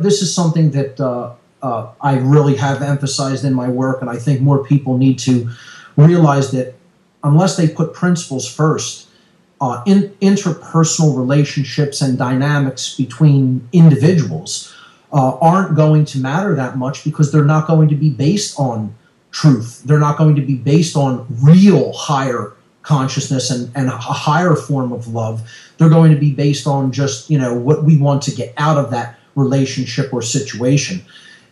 This is something that I really have emphasized in my work, and I think more people need to realize that unless they put principles first, interpersonal relationships and dynamics between individuals aren't going to matter that much, because they're not going to be based on truth. They're not going to be based on real higher consciousness and a higher form of love. They're going to be based on just, what we want to get out of that relationship or situation.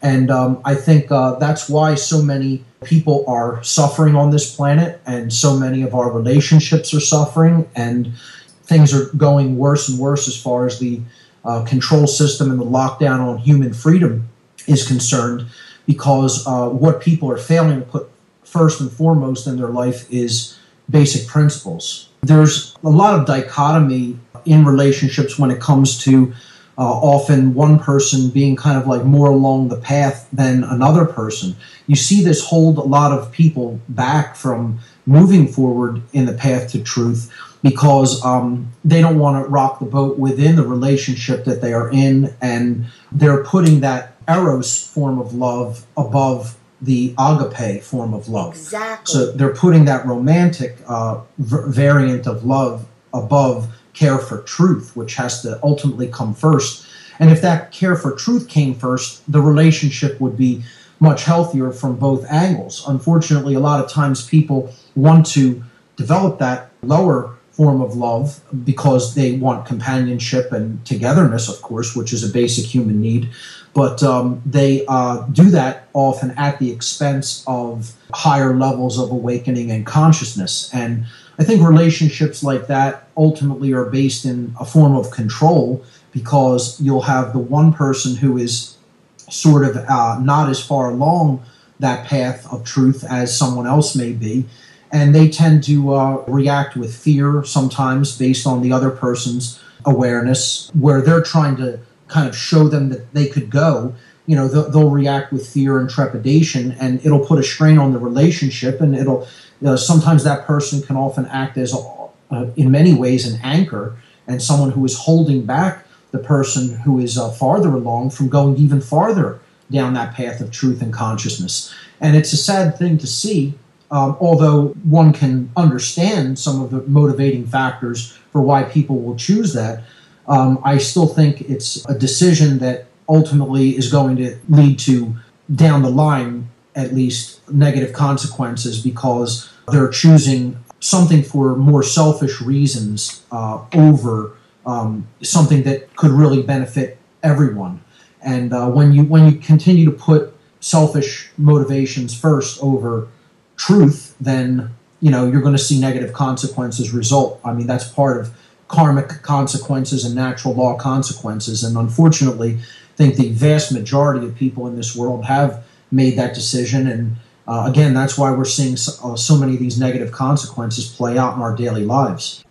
And I think that's why so many people are suffering on this planet, and so many of our relationships are suffering, and things are going worse and worse as far as the control system and the lockdown on human freedom is concerned, because what people are failing to put first and foremost in their life is basic principles. There's a lot of dichotomy in relationships when it comes to often one person being kind of like more along the path than another person. You see this hold a lot of people back from moving forward in the path to truth, because they don't want to rock the boat within the relationship that they are in, and they're putting that eros form of love above the agape form of love. Exactly. So they're putting that romantic variant of love above care for truth, which has to ultimately come first. And if that care for truth came first, the relationship would be much healthier from both angles. Unfortunately, a lot of times people want to develop that lower form of love because they want companionship and togetherness, of course, which is a basic human need. But they do that often at the expense of higher levels of awakening and consciousness. And I think relationships like that ultimately are based in a form of control, because you'll have the one person who is sort of not as far along that path of truth as someone else may be, and they tend to react with fear sometimes based on the other person's awareness, where they're trying to kind of show them that they could go. They'll react with fear and trepidation, and it'll put a strain on the relationship, and it'll sometimes that person can often act as, in many ways, an anchor, and someone who is holding back the person who is farther along from going even farther down that path of truth and consciousness. And it's a sad thing to see, although one can understand some of the motivating factors for why people will choose that. I still think it's a decision that ultimately is going to lead to, down the line at least, negative consequences, because they're choosing something for more selfish reasons over something that could really benefit everyone. And when you continue to put selfish motivations first over truth, then you're going to see negative consequences result. I mean, that's part of karmic consequences and natural law consequences. And unfortunately, I think the vast majority of people in this world have made that decision. And again, that's why we're seeing so many of these negative consequences play out in our daily lives.